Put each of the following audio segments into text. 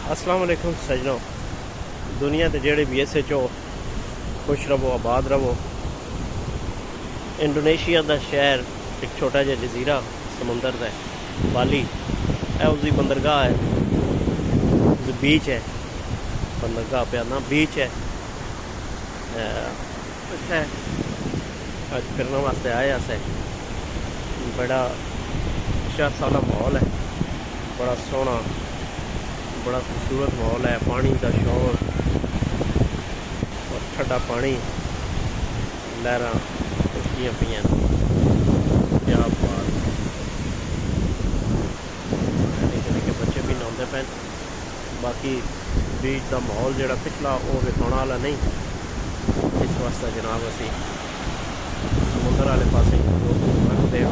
अस्सलाम वालेकुम सजनों। दुनिया के जेड़े भी इस हो खुश रहो, आबाद रहो। इंडोनेशिया का शहर एक छोटा जिहा जजीरा समुंदर का है, बाली है, उसकी बंदरगाह है, उसकी बीच है, बंदरगाह पे ना बीच है। अज फिरने वास्ते आए अस। बड़ा अच्छा सारा माहौल है, बड़ा सोहना, बड़ा खूबसूरत माहौल है। पानी का शोर और ठंडा पानी, लहर उठदियां पियां, क्या बात। निक्के निक्के बच्चे भी नहाते पे। बाकी बीच का माहौल जोड़ा पिछला वो विखाने वाला नहीं, इस वास्ते जनाब असी समुंदर वाले पास रखते हैं।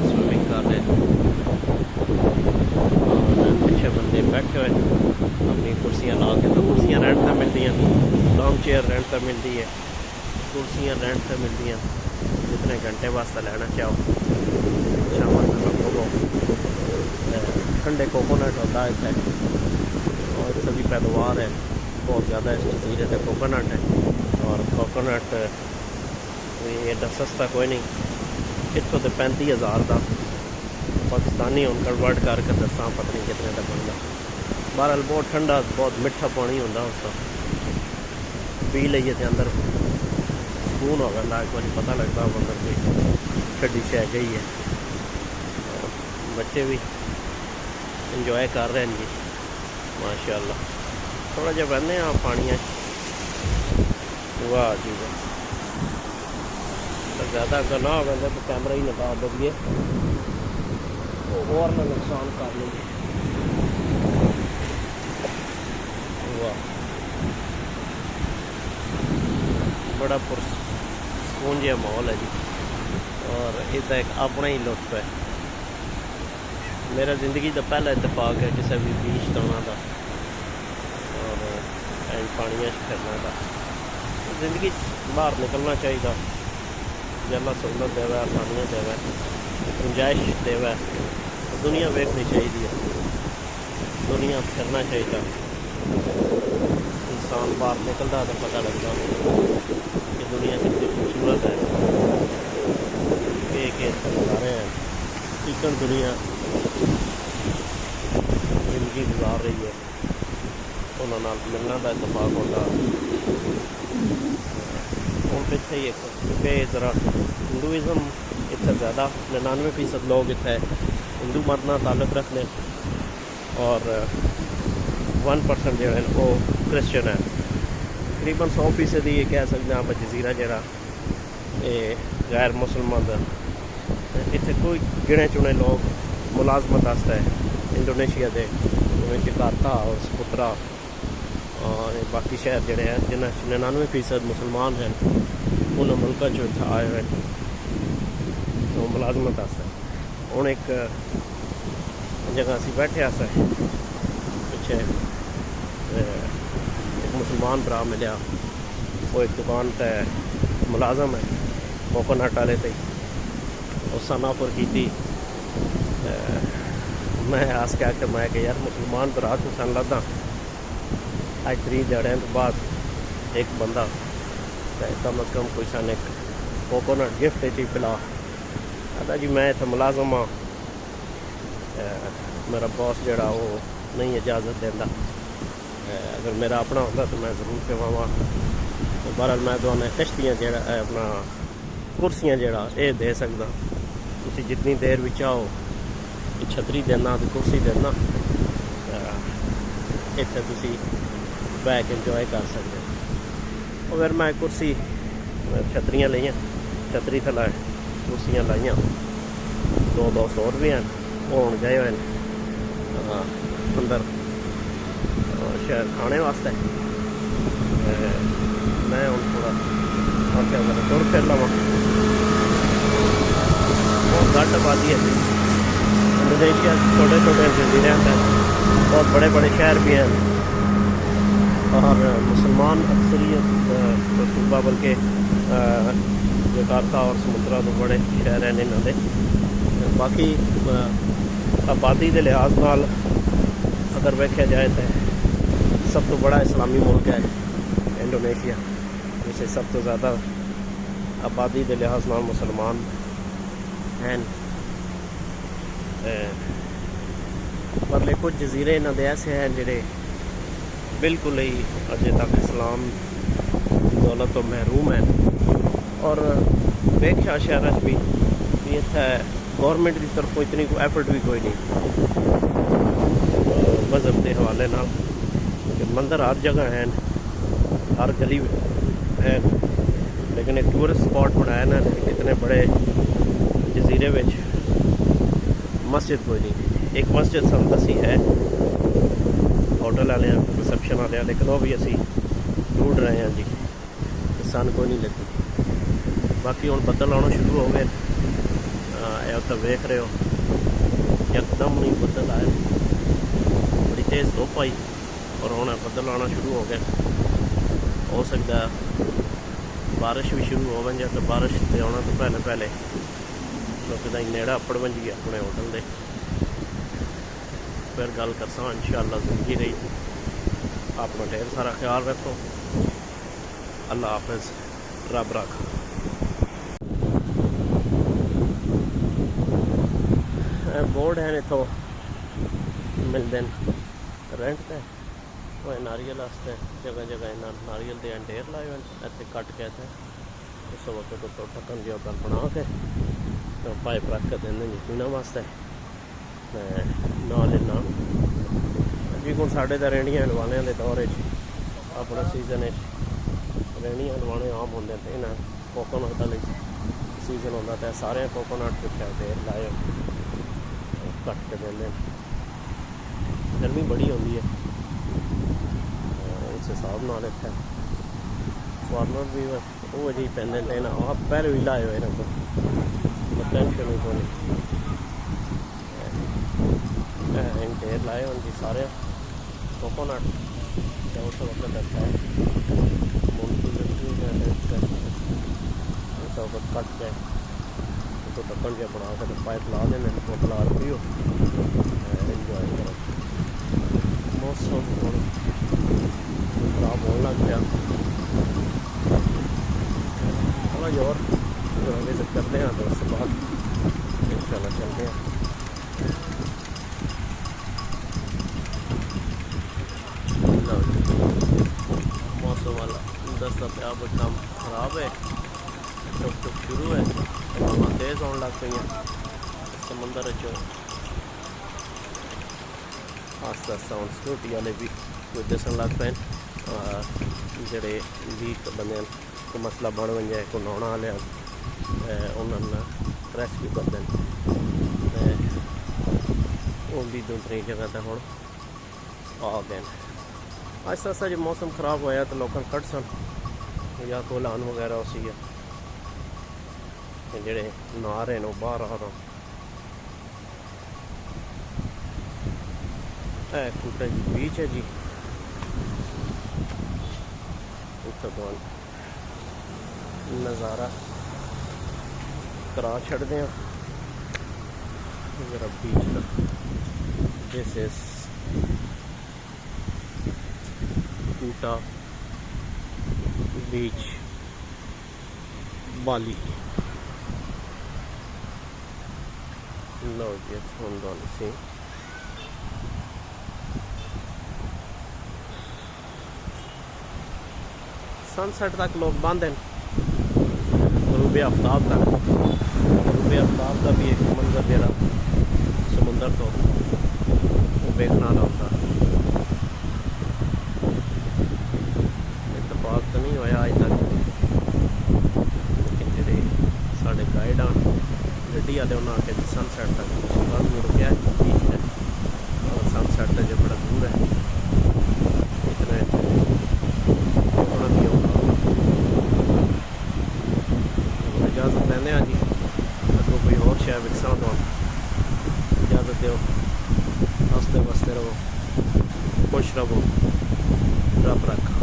स्विमिंग कर रहे और पिछे बंदे बैठे हुए अपनी कुर्सियाँ ला के। तो कुर्सियाँ रेंट पर मिलती हैं, लॉन्ग चेयर रेंट पर मिलती है, कुर्सियाँ रेंट पर मिलती हैं। जितने घंटे वास्ते लेना चाहो, शाम को ठंडे कोकोनट होता है इतने, और सभी पैदावार है बहुत ज़्यादा इस जजीरे से कोकोनट है। और कोकोनट एडा सस्ता कोई नहीं, इतों तो 35,000 का पाकिस्तानी हम कन्वर्ट करके दसा पता नहीं कितने का बनता। बहरहाल बहुत ठंडा, बहुत मिठा पानी होता उसका, पी लीए तो अंदर सुकून हो जाता। एक बार पता लगता अंदर कोई ठंडी शह गई है। बच्चे भी इंजॉय कर रहे हैं जी, माशाअल्लाह। थोड़ा जहा बहने पानिया, वाह जी वाह। तो ज़्यादा अगर ना हो तो कैमरा ही लगा दीजिए, और ना नुकसान कर लेंगे। वाह, बड़ा पुरसकून जहा माहौल है जी, और इसका एक अपना ही लुत्फ है। मेरा ज़िंदगी का पहला इतफाक है किसी भी बीच जाना का और पानिया फिरना का। जिंदगी बाहर निकलना चाहिए, जल्ला सहूलत देवे, आसानियाँ देवे, गुंजाइश देवे। दुनिया वेखनी चाहिए, दुनिया फिरना चाहिए। इंसान बाहर निकलता तो पता लगता कि दुनिया कितनी खूबसूरत है, के नज़ारे हैं, चिकन दुनिया जिंदगी गुजार रही है। उन्होंने मिलना का इतफाक होता हम इतने ही। क्योंकि ज़रा हिंदुज़म इतना ज़्यादा 99% लोग इतने हिंदू मत नाल ताल्लुक़ रखते, और 1% जो है वो क्रिश्चियन है। तकरीबन 100% ही कह सकते हैं आप जजीरा जरा गैर मुसलमान का। इतने कोई गिने चुने लोग मुलाजमत आस्ते इंडोनेशिया के, जिमें जकार्ता और सपुत्रा और बाकी शहर जोड़े हैं जिन्हें 99% मुसलमान हैं, उन्होंने मुल्क जो आए हुए तो मुलाजमत आस्ते। हूँ एक जगह असी बैठे आस पिछे एक मुसलमान भरा मिले, वो एक दुकान पर मुलाजम है कोकोनट वाले ते, उसका नाफर की। मैं आस के आके मैं यार मुसलमान भरा तू सन लदा अज 3 दिहाड़ियों के बाद एक बंदा कम अज़ कम कोई सन एक कोकोनट गिफ्ट ही पिला। कहता जी मैं इतना मुलाजम हाँ, मेरा बॉस जोड़ा वो नहीं इजाज़त देता, अगर मेरा अपना होता तो मैं ज़रूर पिवावा। तो बहरहाल मैं तो कश्तियाँ जो अपना कुर्सियाँ जोड़ा ये दे सकता, तुम जितनी देर भी चाहो छतरी देना तो कुर्सी देना, इतने तुम बैक इंजॉय कर सकते। अगर मैं कुर्सी छतरियाँ लिया, छतरी थला कुर्सियाँ लाइया, 200 रुपये हैं वो हूँ गए हुए अंदर शहर खाने वास्ते। मैं हूँ थोड़ा आख्या मैं तुर फिर लवा, बहुत घट आबादी है इंडोनेशिया। छोटे छोटे जजीरे हैं, बहुत बड़े बड़े शहर भी हैं, और मुसलमान अक्सरियत सूबा बल्कि जकार्ता और समुद्रा तो बड़े शहर हैं इन्होंने। बाकी आबादी के लिहाज नाल अगर वेख्या जाए तो सब तो बड़ा इस्लामी मुल्क है इंडोनेशिया, जिसे सब तो ज़्यादा आबादी के लिहाज नाल मुसलमान हैं। परले कुछ जजीरे इन्हों के ऐसे हैं जोड़े बिल्कुल ही अजे तक इस्लाम की दौलत तो महरूम हैं। और वेख्या शहर भी इतना गौरमेंट की तरफों इतनी कोई एफर्ट भी कोई नहीं मजहब के हवाले नाल। मंदिर हर जगह हैं, हर गली है, लेकिन एक टूरिस्ट स्पॉट बनाया ना इतने बड़े जजीरे में मस्जिद कोई नहीं। एक मस्जिद सन दसी है होटल वाले रिसैप्शन वाले, लेकिन वो भी असी ढूंढ रहे हैं जी, तो सन कोई नहीं लगी। बाकी हम बदल आना शुरू हो गए, तो वेख रहे हो एकदम नहीं बदल आए, बड़ी तेज़ धुप आई और हम बदल आना शुरू हो गए। हो सकता बारिश भी शुरू हो जाए, तो बारिश से आने तो पहले लोग का नेड़ा अपड़ बन गया अपने होटल के। फिर गल करसा इंशाअल्लाह जिंदगी रही। अपना ढेर सारा ख्याल रखो। अल्लाह हाफिज़, रब रख। बोर्ड हैं इतों मिलते हैं रेंट पे, वो नारियल वास्ते जगह जगह इन्होंने नारियल के ढेर लाए हुए इतने कट के थे उस वक्त तो ढक्कन जो गल बना के तो पाइप रख के देंगे जी पीने वास्ते। नाल इन्ना जी हूँ साढ़े तो रेहड़ियां हलवाने के दौर अपना सीजन रेहड़ियां हलवाने आम होंगे, तो इन्हें कोकोनट का सीजन होता तो सारे कोकोनट कुछ ढेर लाए कट के देंगे। गर्मी बड़ी होती है उस हिसाब नाल इत्थे फॉरनर भी वो अजी पैंदे ते आप पैर भी लाए हुए इन्हों को टेंशन भी कोई नहीं। ढेर लाए हुए जी सारे कोकोनट उस वक्त रखा है उस वक्त कट के तो ढक्कन के बना के पाइप ला देने बोतल आ पियो इंजॉय करो। मौसम खराब होने लग गया, थोड़ा और विजिट करते हैं तो उसके बाद इंशाल्लाह चलते हैं। मौसम वाला दसता पे अब काम खराब है, टुक शुरू है, हवा तेज़ होने लग गई समंदर चो। आस्ता आस्ता हम सिक्योरिटी वाले भी कोई दसन लग पे जोड़े वीक बंद को मसला बन बन जाए को नहाने वाले उन्होंने रेस्क्यू करते हैं। वो भी दूसरी जगह तो हम आ गए। आस्ता आस्ता जो मौसम खराब होया तो लोग कट सन या कोलान वगैरह उसी जेड़े नहा रहे हैं बाहर आ रहे है। कूटा जी बीच है जी, तो नज़ारा करा छड़ते हैं जरा बीच का। दिस इज कूटा बीच बाली। लो जी सी सनसेट तक लोग बंद हैं, गरूब आफ्ताब तक। गरूब आफ्ताब का भी एक मंजर जरा समुंदर तो देखना होता। इतफाक तो नहीं होया अज तक, लेकिन जेडे साढ़े गाइड आन गड्डी वाले उन्हें आके सनसेट तक बस मुड़ गया बीच है और सनसेट तो जो बड़ा दूर है इतना थोड़ा भी होगा। इजाज़त लेने जी, अगों कोई और शहर विकसा तो इजाज़त दो, हंसते बसते रहो, खुश रहो, रब रखा।